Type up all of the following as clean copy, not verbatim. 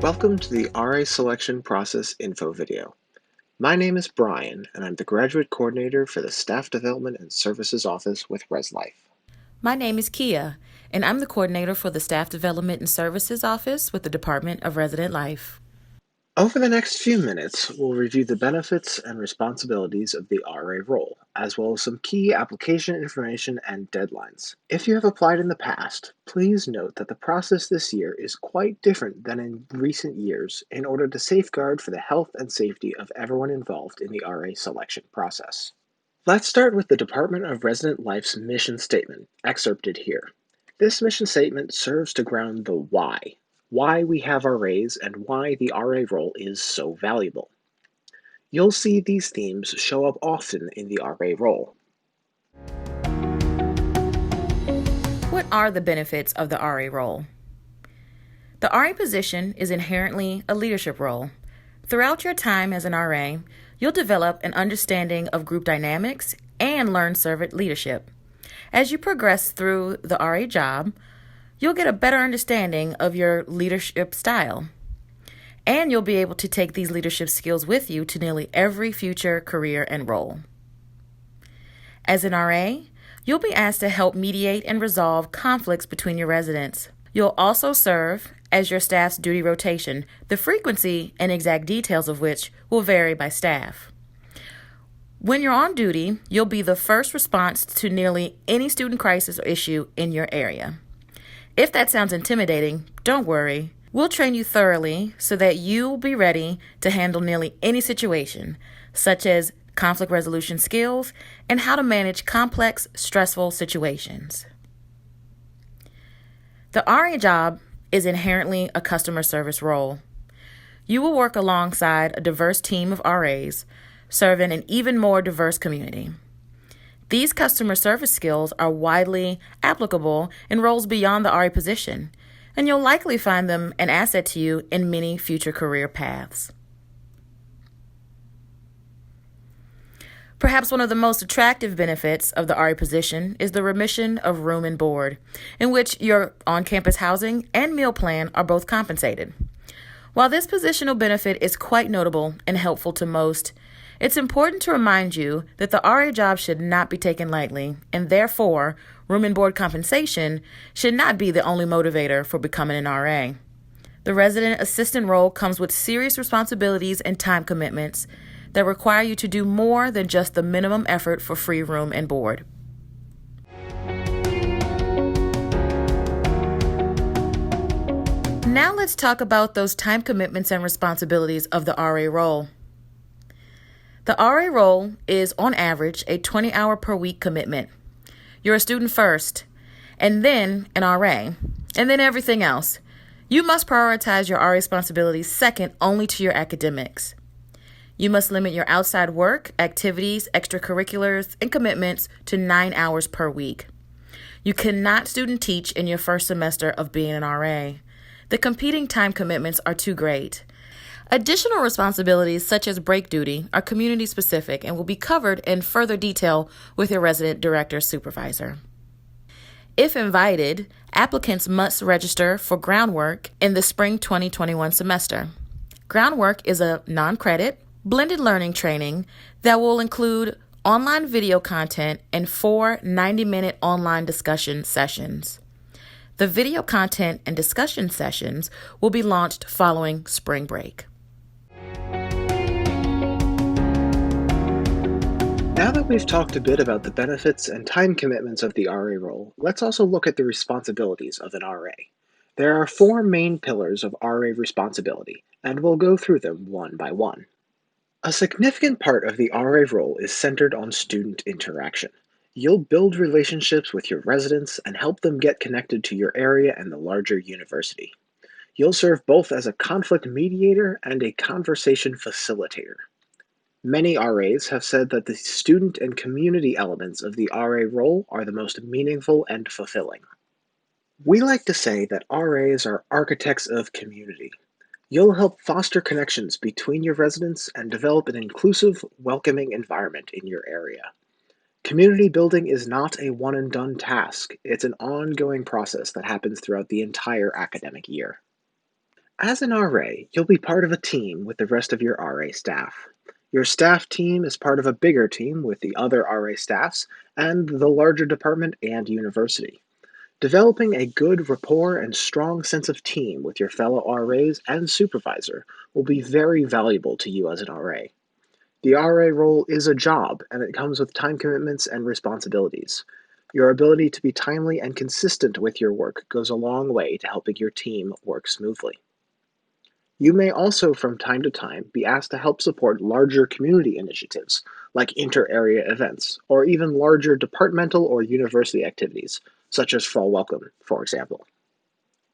Welcome to the RA Selection Process Info video. My name is Brian, and I'm the Graduate Coordinator for the Staff Development and Services Office with ResLife. My name is Kia, and I'm the coordinator for the Staff Development and Services Office with the Department of Resident Life. Over the next few minutes, we'll review the benefits and responsibilities of the RA role, as well as some key application information and deadlines. If you have applied in the past, please note that the process this year is quite different than in recent years in order to safeguard for the health and safety of everyone involved in the RA selection process. Let's start with the Department of Resident Life's mission statement, excerpted here. This mission statement serves to ground the why we have RAs and why the RA role is so valuable. You'll see these themes show up often in the RA role. What are the benefits of the RA role? The RA position is inherently a leadership role. Throughout your time as an RA, you'll develop an understanding of group dynamics and learn servant leadership. As you progress through the RA job, you'll get a better understanding of your leadership style. And you'll be able to take these leadership skills with you to nearly every future career and role. As an RA, you'll be asked to help mediate and resolve conflicts between your residents. You'll also serve as your staff's duty rotation, the frequency and exact details of which will vary by staff. When you're on duty, you'll be the first response to nearly any student crisis or issue in your area. If that sounds intimidating, don't worry. We'll train you thoroughly so that you'll be ready to handle nearly any situation, such as conflict resolution skills and how to manage complex, stressful situations. The RA job is inherently a customer service role. You will work alongside a diverse team of RAs, serving an even more diverse community. These customer service skills are widely applicable in roles beyond the RA position, and you'll likely find them an asset to you in many future career paths. Perhaps one of the most attractive benefits of the RA position is the remission of room and board, in which your on-campus housing and meal plan are both compensated. While this positional benefit is quite notable and helpful to most, it's important to remind you that the RA job should not be taken lightly, and therefore, room and board compensation should not be the only motivator for becoming an RA. The resident assistant role comes with serious responsibilities and time commitments that require you to do more than just the minimum effort for free room and board. Now let's talk about those time commitments and responsibilities of the RA role. The RA role is, on average, a 20-hour per week commitment. You're a student first, and then an RA, and then everything else. You must prioritize your RA responsibilities second only to your academics. You must limit your outside work, activities, extracurriculars, and commitments to 9 hours per week. You cannot student teach in your first semester of being an RA. The competing time commitments are too great. Additional responsibilities such as break duty are community specific and will be covered in further detail with your resident director supervisor. If invited, applicants must register for Groundwork in the spring 2021 semester. Groundwork is a non-credit, blended learning training that will include online video content and 4 90-minute online discussion sessions. The video content and discussion sessions will be launched following spring break. Now that we've talked a bit about the benefits and time commitments of the RA role, let's also look at the responsibilities of an RA. There are 4 main pillars of RA responsibility, and we'll go through them one by one. A significant part of the RA role is centered on student interaction. You'll build relationships with your residents and help them get connected to your area and the larger university. You'll serve both as a conflict mediator and a conversation facilitator. Many RAs have said that the student and community elements of the RA role are the most meaningful and fulfilling. We like to say that RAs are architects of community. You'll help foster connections between your residents and develop an inclusive, welcoming environment in your area. Community building is not a one-and-done task. It's an ongoing process that happens throughout the entire academic year. As an RA, you'll be part of a team with the rest of your RA staff. Your staff team is part of a bigger team with the other RA staffs and the larger department and university. Developing a good rapport and strong sense of team with your fellow RAs and supervisor will be very valuable to you as an RA. The RA role is a job, and it comes with time commitments and responsibilities. Your ability to be timely and consistent with your work goes a long way to helping your team work smoothly. You may also, from time to time, be asked to help support larger community initiatives, like inter-area events, or even larger departmental or university activities, such as Fall Welcome, for example.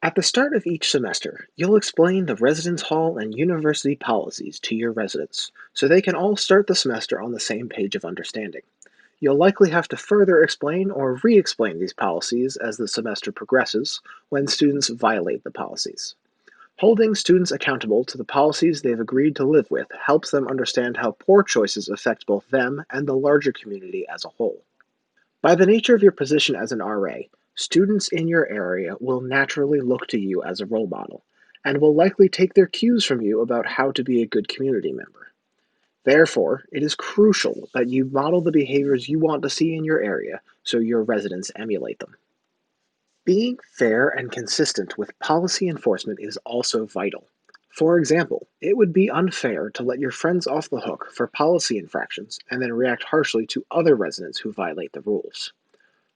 At the start of each semester, you'll explain the residence hall and university policies to your residents, so they can all start the semester on the same page of understanding. You'll likely have to further explain or re-explain these policies as the semester progresses when students violate the policies. Holding students accountable to the policies they've agreed to live with helps them understand how poor choices affect both them and the larger community as a whole. By the nature of your position as an RA, students in your area will naturally look to you as a role model, and will likely take their cues from you about how to be a good community member. Therefore, it is crucial that you model the behaviors you want to see in your area so your residents emulate them. Being fair and consistent with policy enforcement is also vital. For example, it would be unfair to let your friends off the hook for policy infractions and then react harshly to other residents who violate the rules.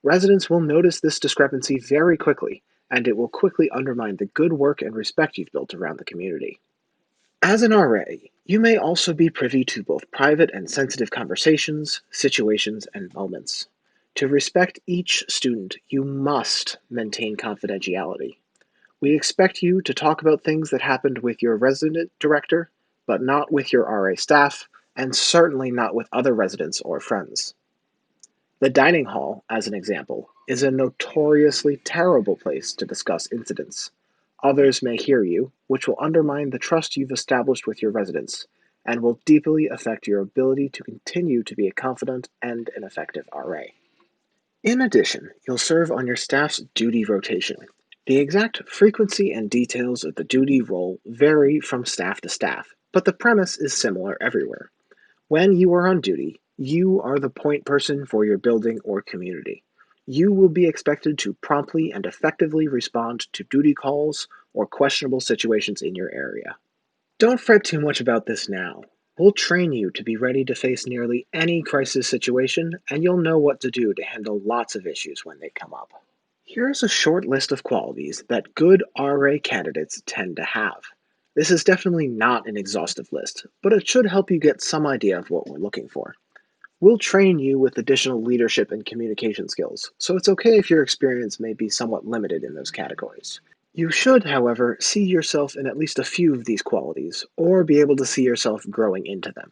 Residents will notice this discrepancy very quickly, and it will quickly undermine the good work and respect you've built around the community. As an RA, you may also be privy to both private and sensitive conversations, situations, and moments. To respect each student, you must maintain confidentiality. We expect you to talk about things that happened with your resident director, but not with your RA staff, and certainly not with other residents or friends. The dining hall, as an example, is a notoriously terrible place to discuss incidents. Others may hear you, which will undermine the trust you've established with your residents, and will deeply affect your ability to continue to be a confident and an effective RA. In addition, you'll serve on your staff's duty rotation. The exact frequency and details of the duty role vary from staff to staff, but the premise is similar everywhere. When you are on duty, you are the point person for your building or community. You will be expected to promptly and effectively respond to duty calls or questionable situations in your area. Don't fret too much about this now. We'll train you to be ready to face nearly any crisis situation, and you'll know what to do to handle lots of issues when they come up. Here's a short list of qualities that good RA candidates tend to have. This is definitely not an exhaustive list, but it should help you get some idea of what we're looking for. We'll train you with additional leadership and communication skills, so it's okay if your experience may be somewhat limited in those categories. You should, however, see yourself in at least a few of these qualities, or be able to see yourself growing into them.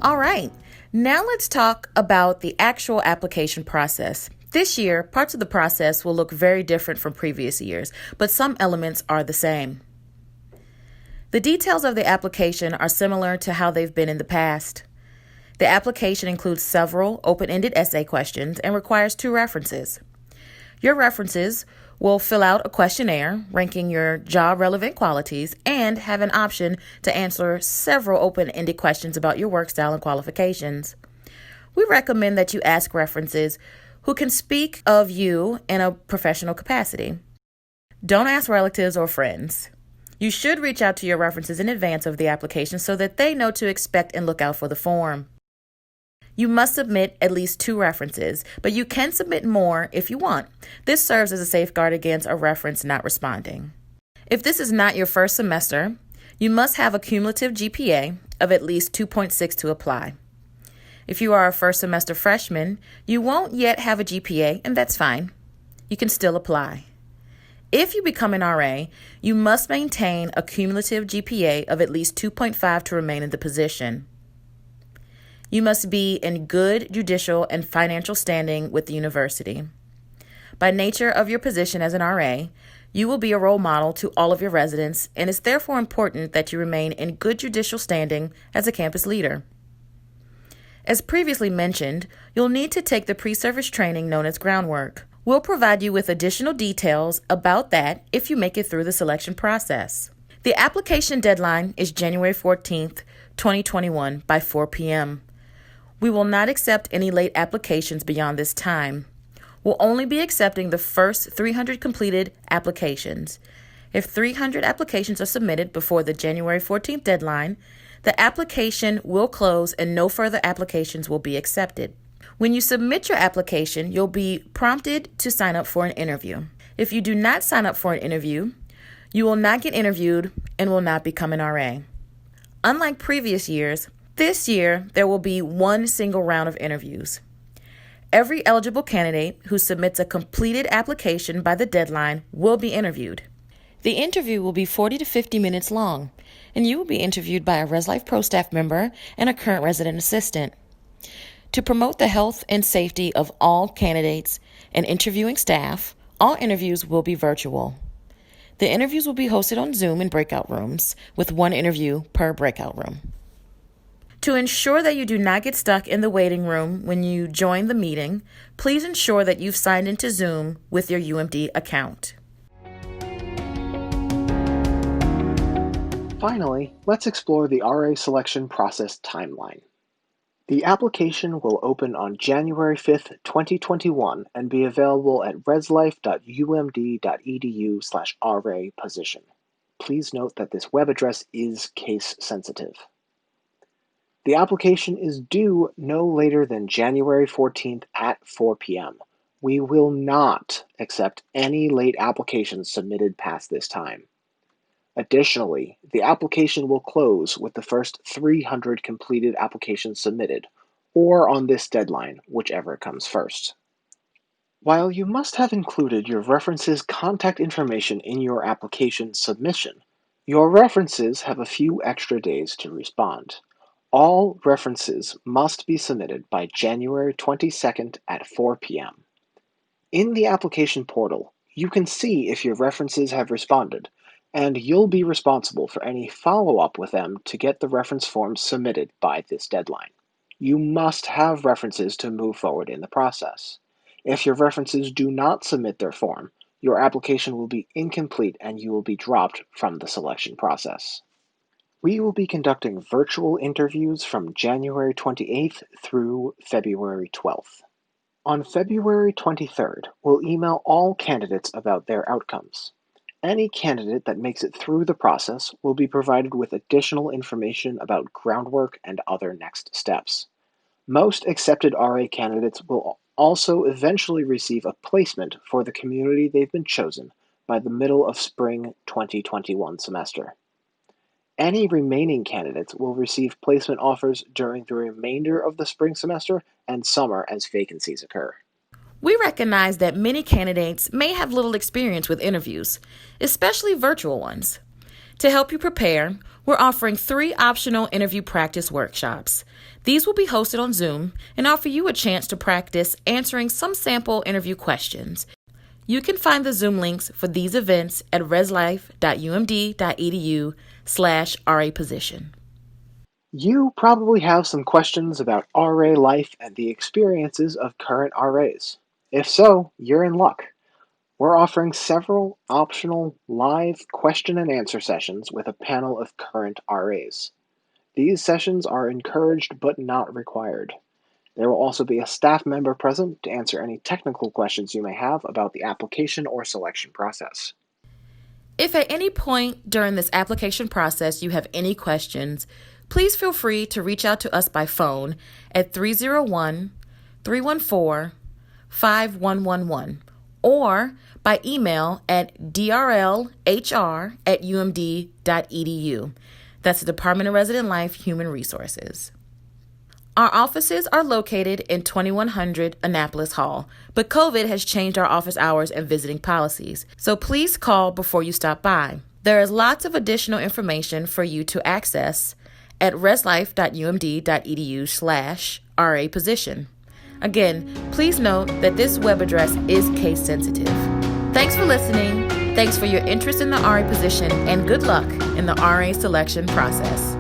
All right, now let's talk about the actual application process. This year, parts of the process will look very different from previous years, but some elements are the same. The details of the application are similar to how they've been in the past. The application includes several open-ended essay questions and requires 2 references. Your references will fill out a questionnaire ranking your job-relevant qualities and have an option to answer several open-ended questions about your work style and qualifications. We recommend that you ask references who can speak of you in a professional capacity. Don't ask relatives or friends. You should reach out to your references in advance of the application so that they know to expect and look out for the form. You must submit at least 2 references, but you can submit more if you want. This serves as a safeguard against a reference not responding. If this is not your first semester, you must have a cumulative GPA of at least 2.6 to apply. If you are a first semester freshman, you won't yet have a GPA, and that's fine. You can still apply. If you become an RA, you must maintain a cumulative GPA of at least 2.5 to remain in the position. You must be in good judicial and financial standing with the university. By nature of your position as an RA, you will be a role model to all of your residents, and it's therefore important that you remain in good judicial standing as a campus leader. As previously mentioned, you'll need to take the pre-service training known as Groundwork. We'll provide you with additional details about that if you make it through the selection process. The application deadline is January 14th, 2021 by 4 p.m. We will not accept any late applications beyond this time. We'll only be accepting the first 300 completed applications. If 300 applications are submitted before the January 14th deadline, the application will close and no further applications will be accepted. When you submit your application, you'll be prompted to sign up for an interview. If you do not sign up for an interview, you will not get interviewed and will not become an RA. Unlike previous years, this year there will be one single round of interviews. Every eligible candidate who submits a completed application by the deadline will be interviewed. The interview will be 40 to 50 minutes long, and you will be interviewed by a ResLife Pro staff member and a current resident assistant. To promote the health and safety of all candidates and interviewing staff, all interviews will be virtual. The interviews will be hosted on Zoom in breakout rooms, with one interview per breakout room. To ensure that you do not get stuck in the waiting room when you join the meeting, please ensure that you've signed into Zoom with your UMD account. Finally, let's explore the RA selection process timeline. The application will open on January 5th, 2021 and be available at reslife.umd.edu/RA position. Please note that this web address is case sensitive. The application is due no later than January 14th at 4 p.m. We will not accept any late applications submitted past this time. Additionally, the application will close with the first 300 completed applications submitted, or on this deadline, whichever comes first. While you must have included your references' contact information in your application submission, your references have a few extra days to respond. All references must be submitted by January 22nd at 4 p.m. In the application portal, you can see if your references have responded, and you'll be responsible for any follow-up with them to get the reference forms submitted by this deadline. You must have references to move forward in the process. If your references do not submit their form, your application will be incomplete and you will be dropped from the selection process. We will be conducting virtual interviews from January 28th through February 12th. On February 23rd, we'll email all candidates about their outcomes. Any candidate that makes it through the process will be provided with additional information about groundwork and other next steps. Most accepted RA candidates will also eventually receive a placement for the community they've been chosen by the middle of spring 2021 semester. Any remaining candidates will receive placement offers during the remainder of the spring semester and summer as vacancies occur. We recognize that many candidates may have little experience with interviews, especially virtual ones. To help you prepare, we're offering 3 optional interview practice workshops. These will be hosted on Zoom and offer you a chance to practice answering some sample interview questions. You can find the Zoom links for these events at reslife.umd.edu/RA position. You probably have some questions about RA life and the experiences of current RAs. If so, you're in luck. We're offering several optional live question and answer sessions with a panel of current RAs. These sessions are encouraged but not required. There will also be a staff member present to answer any technical questions you may have about the application or selection process. If at any point during this application process you have any questions, please feel free to reach out to us by phone at 301-314-5111 or by email at drlhr@umd.edu. That's the Department of Resident Life Human Resources. Our offices are located in 2100 Annapolis Hall, but COVID has changed our office hours and visiting policies, so please call before you stop by. There is lots of additional information for you to access at reslife.umd.edu/RA position. Again, please note that this web address is case sensitive. Thanks for listening. Thanks for your interest in the RA position, and good luck in the RA selection process.